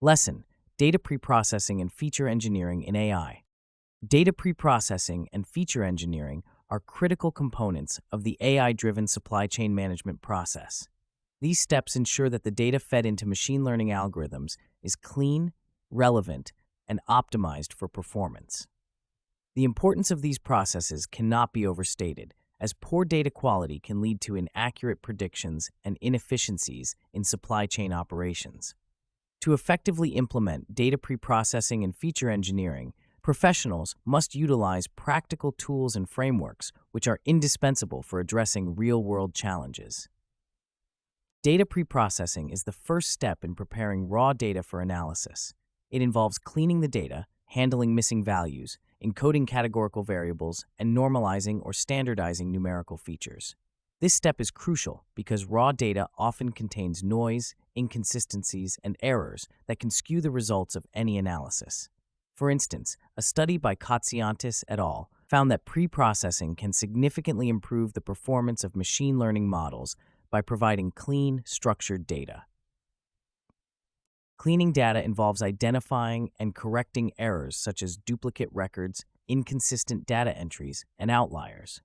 Lesson: Data Preprocessing and Feature Engineering in AI. Data preprocessing and feature engineering are critical components of the AI-driven supply chain management process. These steps ensure that the data fed into machine learning algorithms is clean, relevant, and optimized for performance. The importance of these processes cannot be overstated, as poor data quality can lead to inaccurate predictions and inefficiencies in supply chain operations. To effectively implement data preprocessing and feature engineering, professionals must utilize practical tools and frameworks which are indispensable for addressing real-world challenges. Data preprocessing is the first step in preparing raw data for analysis. It involves cleaning the data, handling missing values, encoding categorical variables, and normalizing or standardizing numerical features. This step is crucial because raw data often contains noise, inconsistencies, and errors that can skew the results of any analysis. For instance, a study by Kotsiantis et al. Found that preprocessing can significantly improve the performance of machine learning models by providing clean, structured data. Cleaning data involves identifying and correcting errors such as duplicate records, inconsistent data entries, and outliers.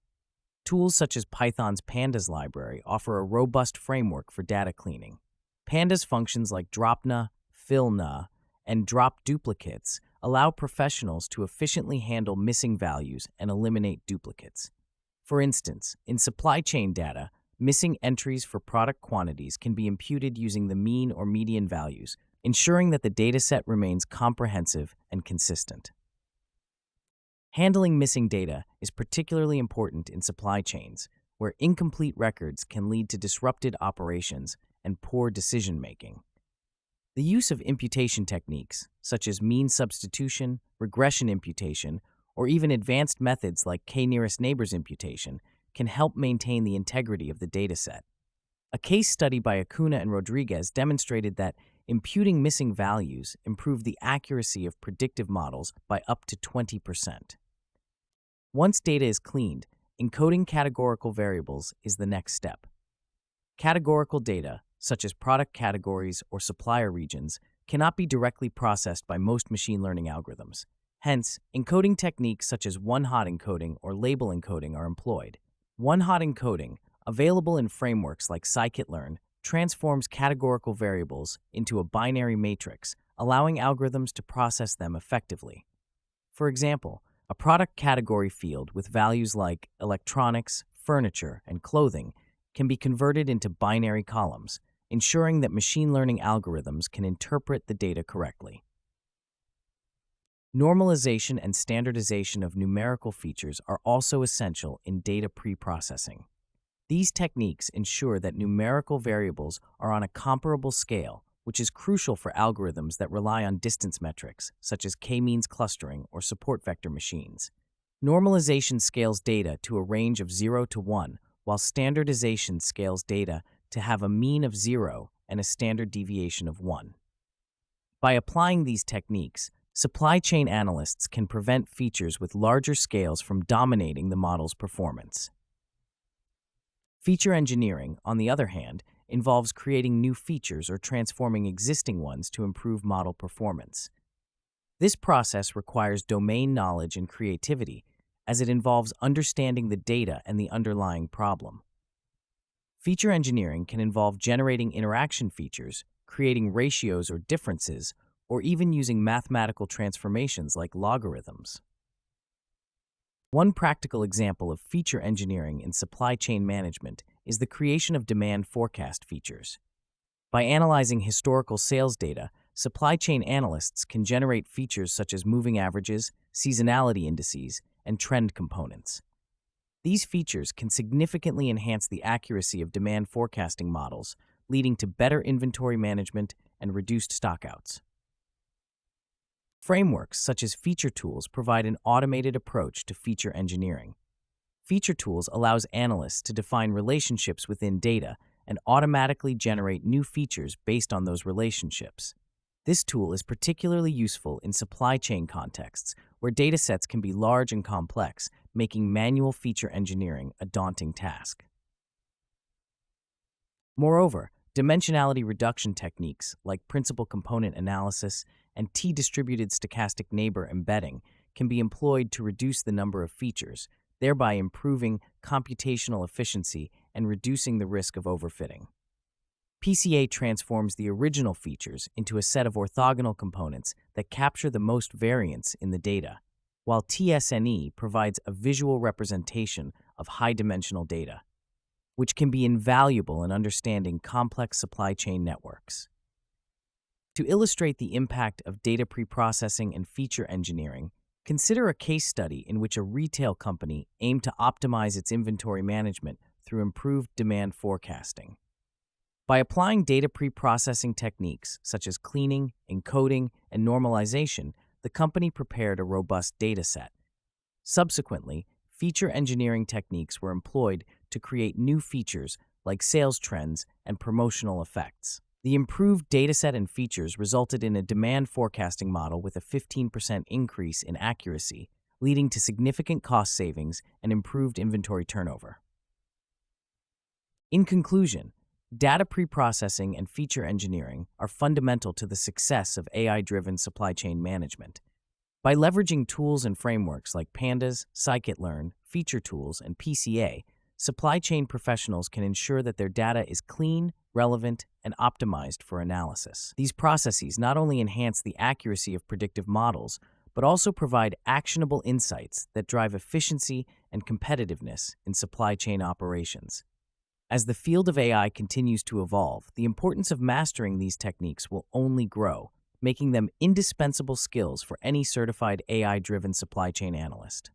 Tools such as Python's Pandas library offer a robust framework for data cleaning. Pandas functions like dropna, fillna, and drop duplicates allow professionals to efficiently handle missing values and eliminate duplicates. For instance, in supply chain data, missing entries for product quantities can be imputed using the mean or median values, ensuring that the dataset remains comprehensive and consistent. Handling missing data is particularly important in supply chains, where incomplete records can lead to disrupted operations and poor decision-making. The use of imputation techniques, such as mean substitution, regression imputation, or even advanced methods like k-nearest neighbors imputation, can help maintain the integrity of the dataset. A case study by Acuna and Rodriguez demonstrated that imputing missing values improved the accuracy of predictive models by up to 20%. Once data is cleaned, encoding categorical variables is the next step. Categorical data, such as product categories or supplier regions, cannot be directly processed by most machine learning algorithms. Hence, encoding techniques such as one-hot encoding or label encoding are employed. One-hot encoding, available in frameworks like scikit-learn, transforms categorical variables into a binary matrix, allowing algorithms to process them effectively. For example, a product category field with values like electronics, furniture, and clothing can be converted into binary columns, ensuring that machine learning algorithms can interpret the data correctly. Normalization and standardization of numerical features are also essential in data preprocessing. These techniques ensure that numerical variables are on a comparable scale, which is crucial for algorithms that rely on distance metrics, such as k-means clustering or support vector machines. Normalization scales data to a range of 0 to 1, while standardization scales data to have a mean of 0 and a standard deviation of 1. By applying these techniques, supply chain analysts can prevent features with larger scales from dominating the model's performance. Feature engineering, on the other hand, involves creating new features or transforming existing ones to improve model performance. This process requires domain knowledge and creativity, as it involves understanding the data and the underlying problem. Feature engineering can involve generating interaction features, creating ratios or differences, or even using mathematical transformations like logarithms. One practical example of feature engineering in supply chain management is the creation of demand forecast features. By analyzing historical sales data, supply chain analysts can generate features such as moving averages, seasonality indices, and trend components. These features can significantly enhance the accuracy of demand forecasting models, leading to better inventory management and reduced stockouts. Frameworks such as feature tools provide an automated approach to feature engineering. Feature tools allows analysts to define relationships within data and automatically generate new features based on those relationships. This tool is particularly useful in supply chain contexts, where datasets can be large and complex, making manual feature engineering a daunting task. Moreover, Dimensionality reduction techniques like principal component analysis and T-distributed stochastic neighbor embedding can be employed to reduce the number of features, thereby improving computational efficiency and reducing the risk of overfitting. PCA transforms the original features into a set of orthogonal components that capture the most variance in the data, while TSNE provides a visual representation of high-dimensional data, which can be invaluable in understanding complex supply chain networks. To illustrate the impact of data preprocessing and feature engineering, consider a case study in which a retail company aimed to optimize its inventory management through improved demand forecasting. By applying data preprocessing techniques such as cleaning, encoding, and normalization, the company prepared a robust data set. Subsequently, feature engineering techniques were employed to create new features like sales trends and promotional effects. The improved dataset and features resulted in a demand forecasting model with a 15% increase in accuracy, leading to significant cost savings and improved inventory turnover. In conclusion, data preprocessing and feature engineering are fundamental to the success of AI-driven supply chain management. By leveraging tools and frameworks like Pandas, scikit-learn, feature tools, and PCA, supply chain professionals can ensure that their data is clean, relevant, and optimized for analysis. These processes not only enhance the accuracy of predictive models, but also provide actionable insights that drive efficiency and competitiveness in supply chain operations. As the field of AI continues to evolve, the importance of mastering these techniques will only grow, making them indispensable skills for any certified AI-driven supply chain analyst.